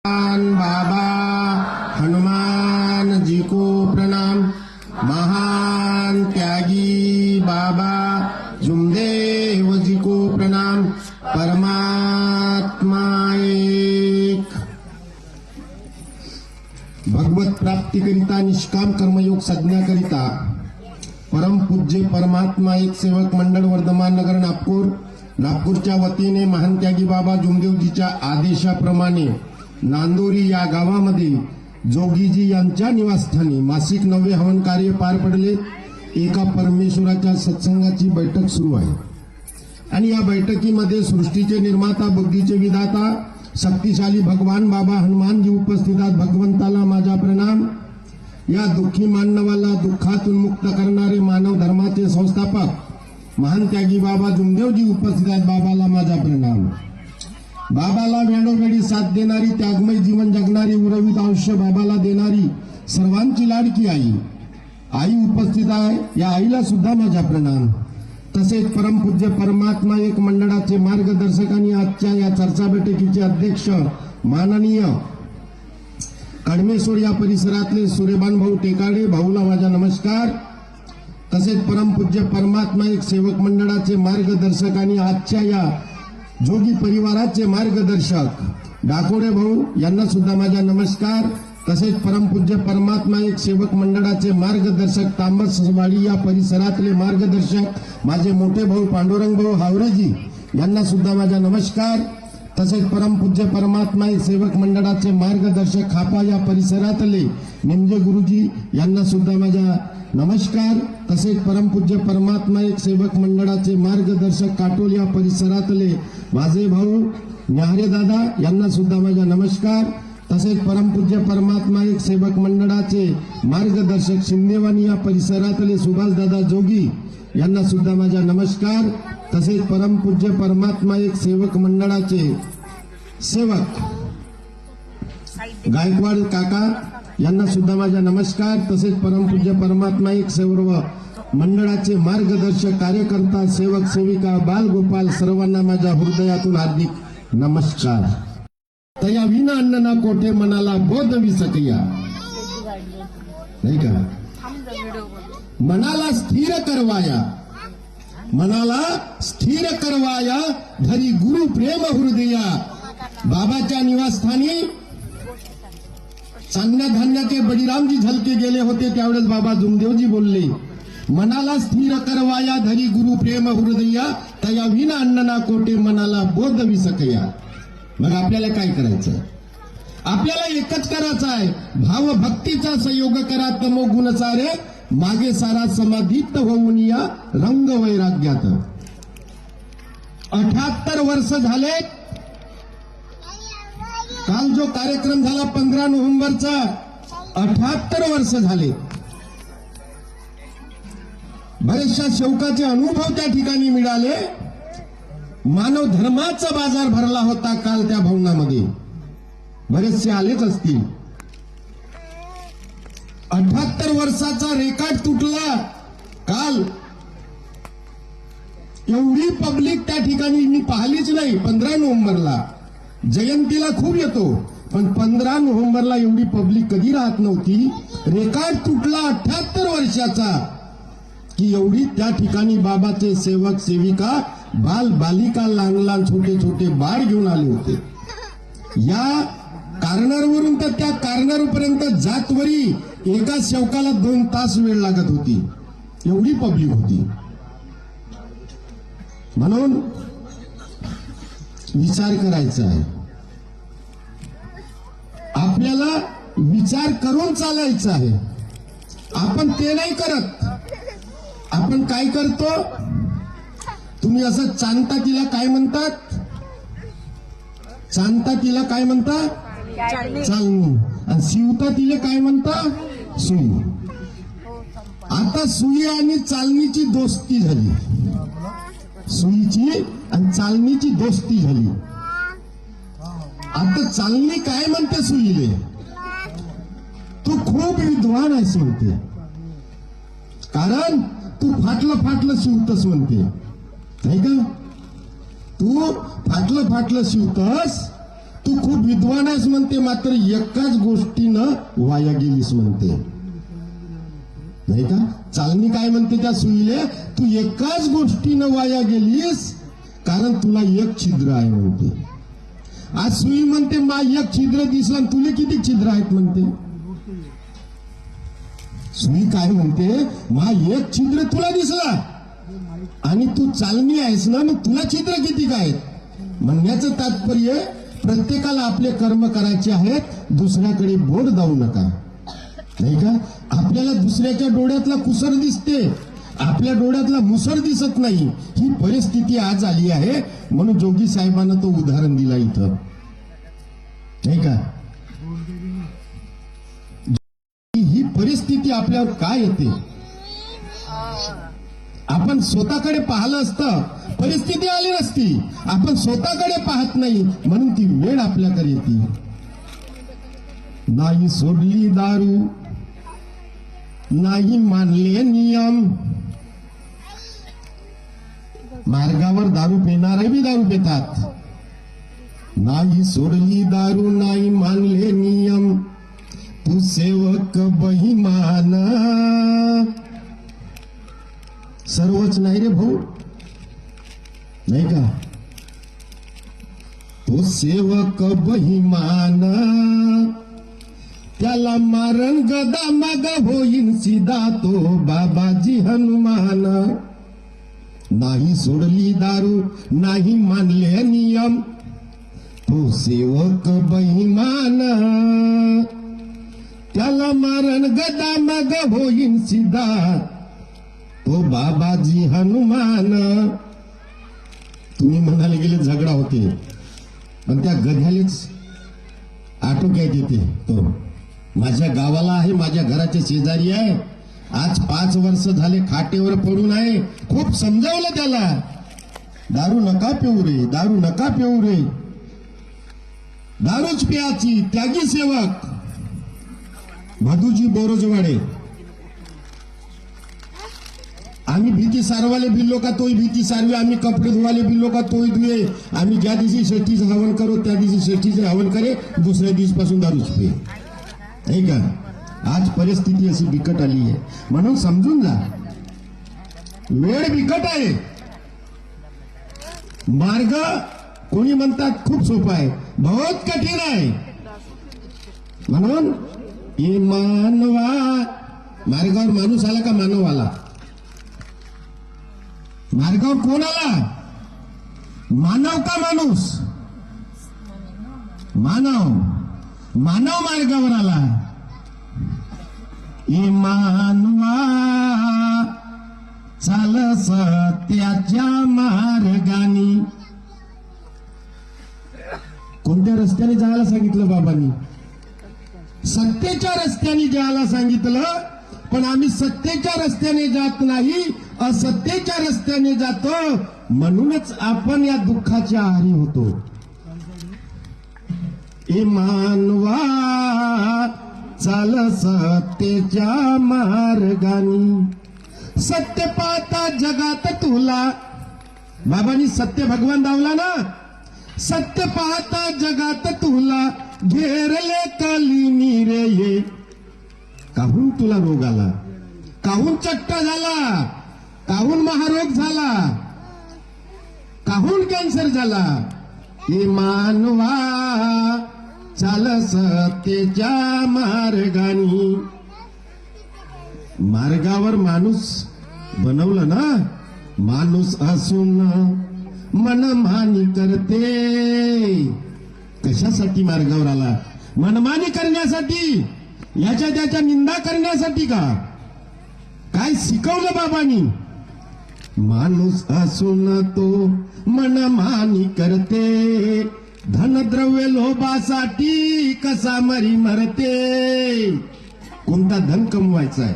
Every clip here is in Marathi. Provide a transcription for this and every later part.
बाबा हनुमान जी को प्रणाम। महान त्यागी बाबा जुमदेव जी को प्रणाम। परमात्मा एक। भगवत प्राप्तीकरिता निष्काम कर्मयोग साधण्याकरिता परम पूज्य परमात्मा एक सेवक मंडळ वर्धमान नगर नागपूरच्या वतीने महान त्यागी बाबा जुमदेवजीच्या आदेशाप्रमाणे नांदोरी या गावामध्ये जोगीजी यांच्या निवासस्थानी मासिक 9वे हवन कार्य पार पडले। एका परमेश्वराच्या सत्संगाची बैठक सुरू आहे आणि या बैठकीमध्ये सृष्टीचे निर्माता बुद्धीचे विधाता शक्तिशाली भगवान बाबा हनुमानजी उपस्थित आहेत। भगवंताला माझा प्रणाम। या दुःखी मानवाला दुःखातून मुक्त करणारे मानव धर्माचे संस्थापक महान त्यागी बाबा जुमदेवजी उपस्थित आहेत। बाबाला माझा प्रणाम। बाबाला वेळोवेळी साथ देणारी त्यागमय जीवन जगणारी उर्वरित आयुष्य बाबाला देणारी सर्वांची लाडकी आई उपस्थित आहे। या आईला सुद्धा माझा प्रणाम। तसेच परमपूज्य परमात्मा एक मंडळाचे मार्गदर्शक आणि आजच्या या चर्चा बैठकीचे अध्यक्ष माननीय कडमेश्वर या परिसरातले सूर्यबान भाऊ टेकाडे भाऊला माझा नमस्कार। तसेच परमपूज्य परमात्मा एक सेवक मंडळाचे मार्गदर्शक आणि आजच्या या जोगी परिवाराचे मार्गदर्शक डाकोडे भाऊ यांना सुद्धा माझा नमस्कार। तसेच परमपूज्य परमात्मा एक सेवक मंडळाचे मार्गदर्शक तांबसवाडी या परिसरातले मार्गदर्शक माझे मोठे भाऊ पांडुरंग भाऊ हावरेजी यांना सुद्धा माझा नमस्कार। तसेच परमपूज्य परमात्मा एक सेवक मंडळाचे मार्गदर्शक खापा या परिसरातले निमजे गुरुजी यांना सुद्धा माझा नमस्कार। तसेच परमपूज्य परमात्मा एक सेवक मंडळाचे मार्गदर्शक काटोल या परिसरातले माझे भाऊ न्याहरे दादा यांना सुद्धा माझा नमस्कार। तसेच परमपूज्य परमात्मा एक सेवक मंडळाचे मार्गदर्शक शिंदेवानी या परिसरातले सुभाष दादा जोगी यांना सुद्धा माझा नमस्कार। तसेच परमपूज्य परमात्मा एक सेवक मंडळाचे सेवक गायकवाड काका यांना सुद्धा माझा नमस्कार। तसेच परमपूज्य परमात्मा एक सर्व मंडळाचे मार्गदर्शक कार्यकर्ता सेवक सेविका बालगोपाल सर्वांना माझ्या हृदयातून हार्दिक नमस्कार। तया विना अन्न कोठे मनाला बोध विसकया नाही का। मनाला स्थिर करवाया धरी गुरु प्रेम हृदया। बाबाच्या निवासस्थानी चांगल्या धान्याचे बळीरामजी झलके गेले होते त्यावेळेस बाबा जुमदेवजी बोलले मनाला स्थिर करवाया धरी गुरु प्रेम हृदया तया विना अन्न कोठे मनाला बोध विसकया। मग आपल्याला काय करायचं? आपल्याला एकच करायचं आहे, भाव भक्तीचा संयोग करा तमो गुण सारे मागे सारा समाधीत होऊन या रंग वैराग्यात। 78 वर्ष झाले। काल जो कार्यक्रम झाला 15 नोव्हेंबरचा 78 वर्ष झाले। बरेचशा शौकाचे अनुभव त्या ठिकाणी मिळाले। मानव धर्माचा बाजार भरला होता काल त्या भवनामध्ये। बरेचसे आलेच असतील। 78 वर्षाचा रेकॉर्ड तुटला काल। एवढी पब्लिक त्या ठिकाणी मी पाहिलीच नाही। 15 नोव्हेंबरला जयंतीला खूप येतो पण 15 नोव्हेंबरला एवढी पब्लिक कधी राहत नव्हती। रेकॉर्ड तुटला 78 वर्षाचा की एवढी त्या ठिकाणी बाबाचे सेवक सेविका बाल बालिका लहान लहान छोटे छोटे बाळ घेऊन आले होते। या कार्नरवरून तर त्या कार्नरपर्यंत जातवरी एका सेवकाला 2 तास वेळ लागत होती, एवढी पब्लिक होती। म्हणून विचार करायचा आहे, आपल्याला विचार करून चालायचं आहे। आपण ते नाही करत। आपण काय करतो? तुम्ही असं चांदता तिला काय म्हणतात? चांदता तिला काय म्हणता? चालणी। आणि शिवता तिला काय म्हणता? सुई। आता सुई आणि चालणीची दोस्ती झाली। सुईची आणि चालणीची दोस्ती झाली। आता चालणी काय म्हणते सुईले? तू खूप विद्वान आहेस म्हणते, कारण तू फाटलं शिवतस म्हणते नाही का। तू फाटलं शिवतस तू खूप विद्वान आहेस म्हणते, मात्र एकाच गोष्टीनं वाया गेलीस म्हणते, नाही का? चालणी काय म्हणते त्या सुईले, तू एकाच गोष्टीनं वाया गेलीस, कारण तुला एक छिद्र आहे म्हणते. आज सुई म्हणते मा एक छिद्र दिसला, तुला किती छिद्र आहेत म्हणते. सुई काय म्हणते, मा एक छिद्र तुला दिसला आणि तू चालणी आहेस ना, मग तुला छिद्र किती काय. म्हणण्याचं तात्पर्य प्रत्येकाला आपले कर्म करायचे आहेत, दुसऱ्याकडे बोट जाऊ नका, नाही का? आपल्याला दुसऱ्याच्या डोळ्यातला कुसर दिसते, आपल्या डोळ्यातला मुसर दिसत नाही. ही परिस्थिती आज आली आहे, म्हणून जोगी साहेबांना तो उदाहरण दिला इथं, नाही का? ही परिस्थिती आपल्यावर काय येते, आपण स्वतःकडे पाहिलं असतं परिस्थिती आली नसती. आपण स्वतःकडे पाहत नाही, म्हणून ती वेळ आपल्याकडे येते. नाही सोडली दारू, नाही मानले नियम. मार्गावर दारू पिणारे बी दारू पितात. नाही सोडली दारू, नाही मानले नियम, तू सेवक बहिमान. सर्वच नाही रे भाऊ, नाही का? तो सेवक बहिमान, त्याला मारण गदा माग होईन सीधा तो बाबाजी हनुमान. नाही सोडली दारू, नाही मानले नियम, तो सेवक बहिमान, त्याला मारण गदा माग होईन सीधा तो बाबाजी हनुमान. तुम्ही म्हणाले गेले झगडा होते, पण त्या गध्यालेच आटोक्यात येते. तो माझ्या गावाला आहे, माझ्या घराच्या शेजारी आहे, आज 5 वर्ष झाले खाटेवर पडून आहे. खूप समजावलं त्याला, दारू नका पिऊ रे, दारू नका पिऊ रे, दारूच प्याची. त्यागी सेवक भदूजी बोरोजवाडे. आम्ही भीती सारवाले भिल्लो का तोही भीती सारवे, आम्ही कपडे धुवाले भिल्लो का तोही धुवे. आम्ही ज्या दिवशी षष्ठीचं हवन करू त्या दिवशी षष्ठीचे हवन करे, दुसऱ्या दिवसापासून दारूच पे, नाही का? आज परिस्थिती अशी बिकट आली आहे, म्हणून समजून जा, वेळ बिकट आहे. मार्ग कोणी म्हणतात खूप सोपा आहे, बहुत कठीण आहे. म्हणून मानवा, मार्गावर माणूस आला का मानव आला? मार्गावर कोण आला? मानव का माणूस? मानव. मानव मार्गावर आला. मानवा चाल सत्याच्या मार्गानी. कोणत्या रस्त्याने जायला सांगितलं बाबांनी? सत्तेच्या रस्त्याने जायला सांगितलं, पण आम्ही सत्तेच्या रस्त्याने जात नाही, असत्तेच्या रस्त्याने जातो, म्हणूनच आपण या दुःखाच्या आहारी होतो. मानवा चाल सत्तेच्या मार्गानी. सत्य पाहता जगात तुला, बाबांनी सत्य भगवान दावला ना. सत्य पाहता जगात तुला, घेरले कलिनी रे ये. काहून तुला रोग आला, काहून चट्टा झाला, काहून महारोग झाला, काहून कॅन्सर झाला. हे मानवा चाल सत्तेच्या मार्गानी. मार्गावर माणूस बनवलं ना, माणूस असून मनमानी करते. कशासाठी मार्गावर आला? मनमानी करण्यासाठी, याच्या त्याच्या निंदा करण्यासाठी का? काय शिकवलं बाबांनी? माणूस असून तो मनमानी करते, धनद्रव्य लोभासाठी कसा मरी मरते. कोणता धन कमवायचा आहे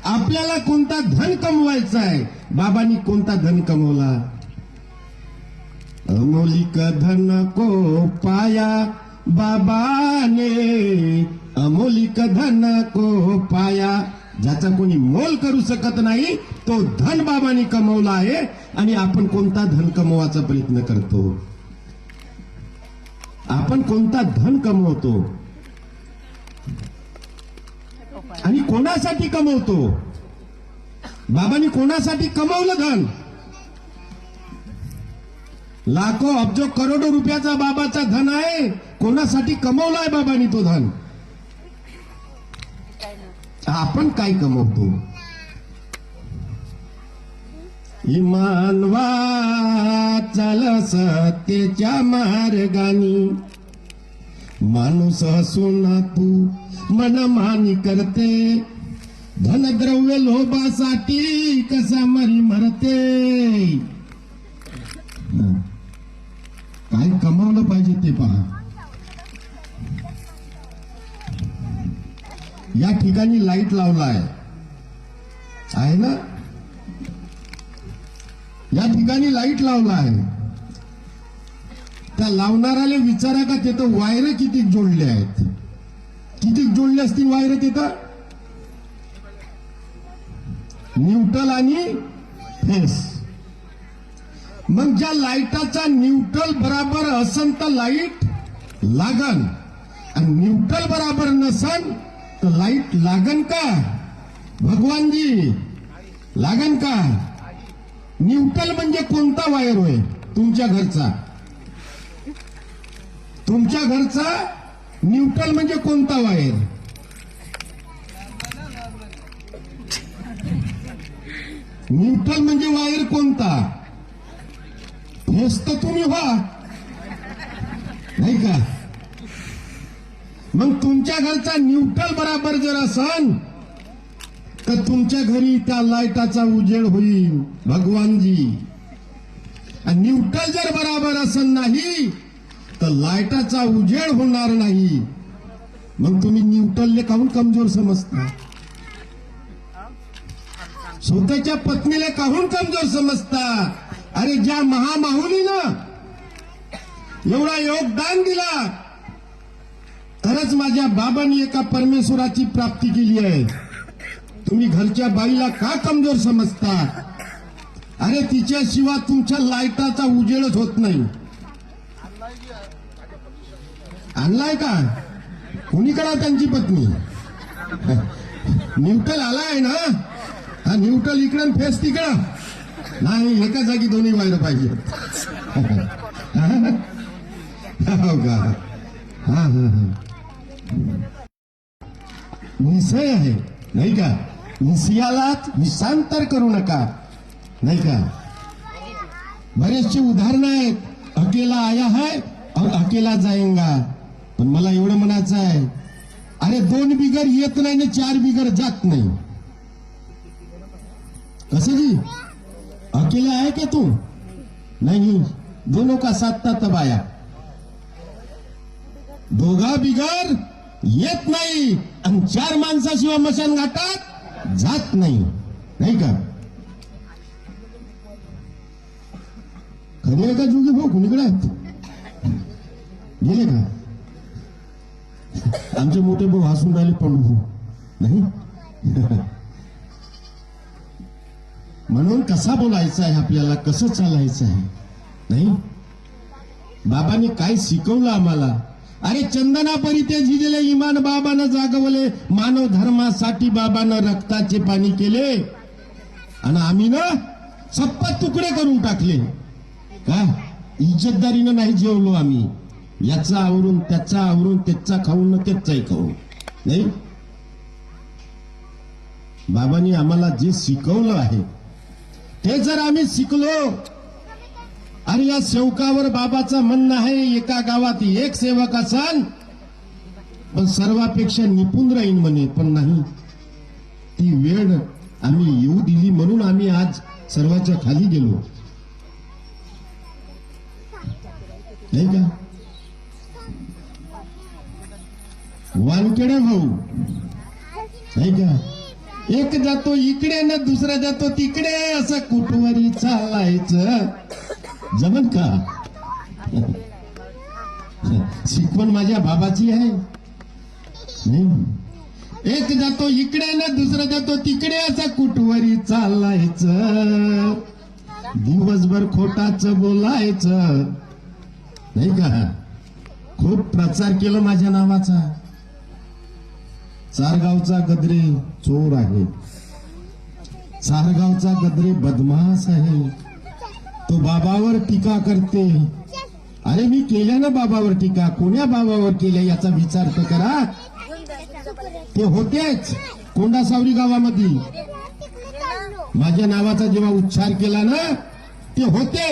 आपल्याला? कोणता धन कमवायचा आहे? बाबांनी कोणता धन कमवला? अमोलिक धन को पाया बाबाने, अमोलिक धन को पाया. ज्याचा कोणी मोल करू शकत नाही तो धन बाबांनी कमवला आहे. आणि आपण कोणता धन कमवायचा प्रयत्न करतो? आपण कोणता धन कमवतो आणि कोणासाठी कमवतो? बाबांनी कोणासाठी कमवलं धन? लाखो अब्जो करोडो रुपयाचा बाबाचा धन आहे. कोणासाठी कमवलाय बाबांनी तो धन? आपण काय कमवतो? इमानवा चाल सत्तेच्या मार्गानी, माणूस असून तू मनमानी करते, धनद्रव्य लोभासाठी कसा मरी मरते. काय कमावलं पाहिजे ते पहा. या ठिकाणी लाईट लावलाय आहे ना, या ठिकाणी लाईट लावला आहे. त्या लावणाऱ्याला विचारा का तिथं वायर किती जोडले आहेत? किती जोडले असतील वायर तिथं? न्यूट्रल आणि फेस. मग ज्या लाईटाचा न्यूट्रल बराबर असन तर लाईट लागन, आणि न्यूट्रल बराबर नसन तर लाईट लागन का? भगवानजी लागन का? न्यूट्रल म्हणजे कोणता वायर होय? तुमच्या घरचा. तुमच्या घरचा न्यूट्रल म्हणजे कोणता वायर? न्यूट्रल म्हणजे वायर कोणता? हेच तर तुम्ही व्हा, नाही का? मग तुमच्या घरचा न्यूट्रल बराबर जर असन तर तुमच्या घरी त्या लाईटाचा उजेड होईल भगवानजी. आणि न्यूट्रल जर बराबर असन नाही तर लाईटाचा उजेड होणार नाही. मग तुम्ही न्यूट्रलले काहून कमजोर समजता? स्वतःच्या पत्नीला काहून कमजोर समजता? अरे ज्या महामाहुलीनं एवढा योगदान दिला, तरच माझ्या बाबांनी एका परमेश्वराची प्राप्ती केली आहे. तुम्ही घरच्या बाईला का कमजोर समजता? अरे तिच्याशिवाय तुमच्या लाईटाचा उजेडच होत नाही. आणलाय का कुणीकडे त्यांची पत्नी? न्यूट्रल आलाय ना, हा न्यूट्रल इकडं फेस तिकडं नाही, एका जागी दोन्ही वायर पाहिजे. हो का? हा हा हा. निश्चय आहे नाही का? निश्चयालाच निशांतर करू नका, नाही का? बरेचसे उदाहरण आहेत. अकेला आया है और अकेला जाएगा. पण मला एवढं म्हणायचं आहे, अरे 2 बिगर येत नाही ना 4 बिगर जात नाही. कसं जी? अकेला आहे क्या तू? नहीं, दोनों का साथ तब आया. दोघा बिगर येत नाही आणि 4 माणसाशिवाय मशान घाटात जात नाही, नाही का? खरी आहे का जुगी भाऊ? कुणीकडे आहेत? गेले का? आमचे मोठे भाऊ हसून राहिले पंडू नाही. म्हणून कसा बोलायचं आहे आपल्याला, कसं चालायचं आहे, नाही? बाबांनी काय शिकवलं आम्हाला? अरे चंदनापरी ते झिजले इमान बाबानं जागवले, मानव धर्मासाठी बाबानं रक्ताचे पाणी केले, आणि आम्ही ना सप्पा तुकडे करून टाकले. का इज्जतदारीनं नाही जेवलो आम्ही. याचा आवरून त्याचा आवरून त्याचा खाऊन त्याचाही खाऊ, नाही? बाबांनी आम्हाला जे शिकवलं आहे ते जर आम्ही शिकलो, अरे या सेवकावर बाबाचं म्हणणं आहे, एका गावात एक सेवक असाल पण सर्वापेक्षा निपुण राहीन म्हणे. पण नाही, ती वेळ आम्ही येऊ दिली म्हणून आम्ही आज सर्वाच्या खाली गेलो, नाही का? वानखेडे भाऊ नाही का? एक जातो इकडे ना दुसरा जातो तिकडे, असं कुठवरी चालायचं जमन का? शिकवण माझ्या बाबाची आहे, नाही? एक जातो इकडे ना दुसरा जातो तिकडे, असं कुठवरी चालायचं, दिवसभर खोटाच बोलायचं, नाही का? खूप प्रचार केला माझ्या नावाचा. चारगावचा गद्रे चोर आहे, चारगावचा गद्रे बदमाश आहे, तो बाबावर टीका करते. अरे मी केल्या ना बाबावर टीका, कोण्या बाबावर केल्या याचा विचार तर करा. ते होतेच कोंडासावरी गावामध्ये माझ्या नावाचा जेव्हा उच्चार केला ना ते होते.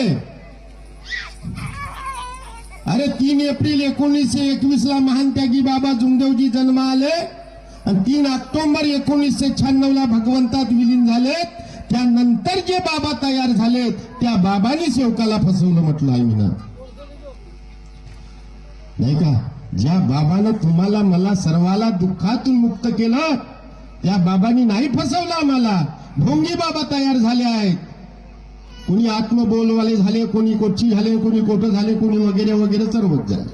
अरे 3 एप्रिल 1921 ला महानत्यागी बाबा जुमदेवजी जन्म आले आणि 3 ऑक्टोबर 1996 ला भगवंतात विलीन झाले. त्यानंतर जे बाबा तयार झाले त्या बाबांनी सेवकाला फसवलं म्हटलं आहे मी ना, नाही का. ज्या बाबानं तुम्हाला मला सर्वाला दुःखातून मुक्त केलं त्या बाबांनी नाही फसवलं आम्हाला. भोंगी बाबा तयार झाले आहेत, कोणी आत्मबोलवाले झाले, कोणी कोची झाले, कोणी कोट झाले, कोणी वगैरे वगैरे सर्वच झाले.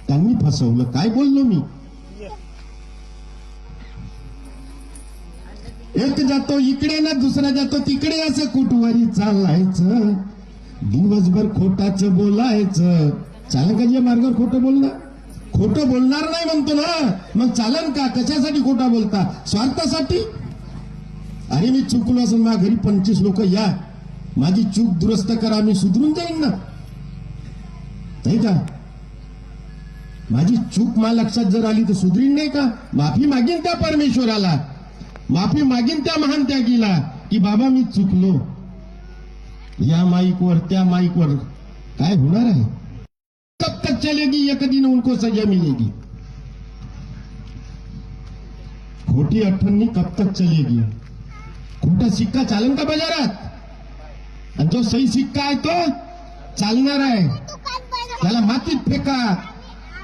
त्यांनी फसवलं. काय बोललो मी. एक जातो इकडे ना दुसरा जातो तिकडे असं कुटवारी चालायचं, दिवसभर खोटाचं बोलायचं. चालन का जे मार्गावर खोटं बोलणं. खोटं बोलणार नाही म्हणतो ना, मग चालन का. कशासाठी खोटा बोलता. स्वार्थासाठी. अरे मी चुकलो असं माझ्या घरी 25 लोक या, माझी चूक दुरुस्त करा, मी सुधरून जाईन ना, नाही का. माझी चूक मला लक्षात जर आली तर सुधरीन नाही का. माफी मागीन त्या परमेश्वराला, माफी मागीन त्या महान त्यागीला की बाबा मी चुकलो. या माईकवर त्या माईकवर काय होणार आहे. कब तक चलेगी, एक दिन उनको सजा मिलेगी. खोटी अठ्ठन्नी कब तक चलेगी. खोटा सिक्का चालन का बाजारात. आणि जो सही सिक्का आहे तो चालणार आहे. त्याला मातीत फेका,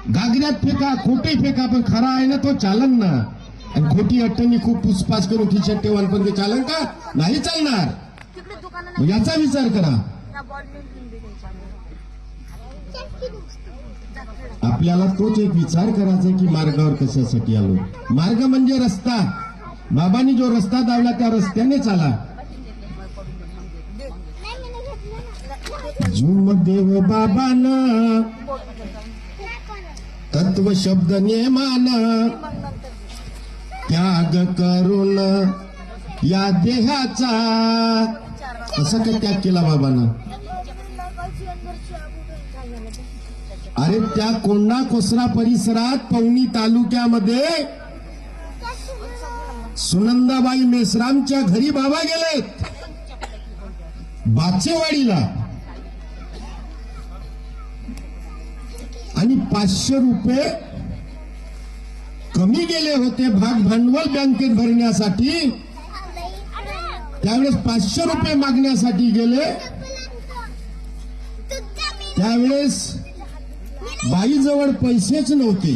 गागऱ्यात फेका, खोटे फेका, पण खरा आहे ना तो चालन ना. आणि खोटी अठ्ठन्नी खूप पुसपास करून खिशात ठेवाल पण ते चालन का. नाही चालणार. याचा विचार करा. आपल्याला तोच एक विचार करायचा की मार्गावर कशासाठी आलो. मार्ग म्हणजे रस्ता. बाबांनी जो रस्ता दावला त्या रस्त्याने चाला. जुमदेव बाबानं तत्व शब्द नेमान त्याग करून या देहाचा. कसं काय त्याग केला बाबांना. अरे त्या कोंडा कोसरा परिसरात पवनी तालुक्यामध्ये सुनंदाबाई मेश्रामच्या घरी बाबा गेलेत. बाचेवाडीला. आणि 500 रुपये कमी गेले होते भाग भांडवल बँकेत भरण्यासाठी. त्यावेळेस 500 रुपये मागण्यासाठी गेले. त्यावेळेस बाईजवळ पैसेच नव्हते.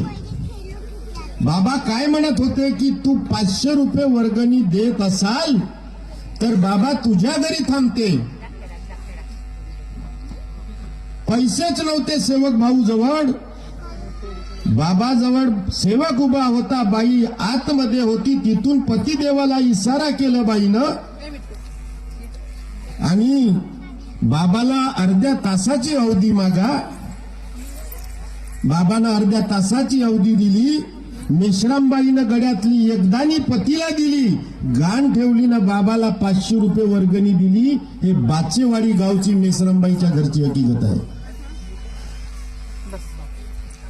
बाबा काय म्हणत होते की तू 500 रुपये वर्गणी देत असाल तर बाबा तुझ्या घरी थांबते. पैसेच नव्हते सेवक भाऊ जवळ. बाबाजवळ सेवक उभा होता, बाई आतमध्ये होती. तिथून पतिदेवाला इशारा केला बाईनं आणि बाबाला अर्ध्या तासाची अवधी मागा. बाबानं अर्ध्या तासाची अवधी दिली. मेश्रामबाईनं गड्यातली एकदानी पतीला दिली. गाण ठेवली ना बाबाला 500 रुपये वर्गणी दिली. हे बाचेवाडी गावची मेश्रामबाईच्या घरची हकीकत आहे.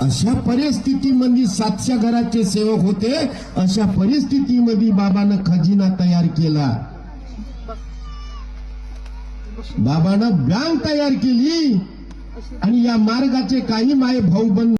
अशा परिस्थितीमध्ये 700 घराचे सेवक होते. अशा परिस्थितीमध्ये बाबानं खजिना तयार केला. बाबानं बँक तयार केली आणि या मार्गाचे काही माय भाऊ बंद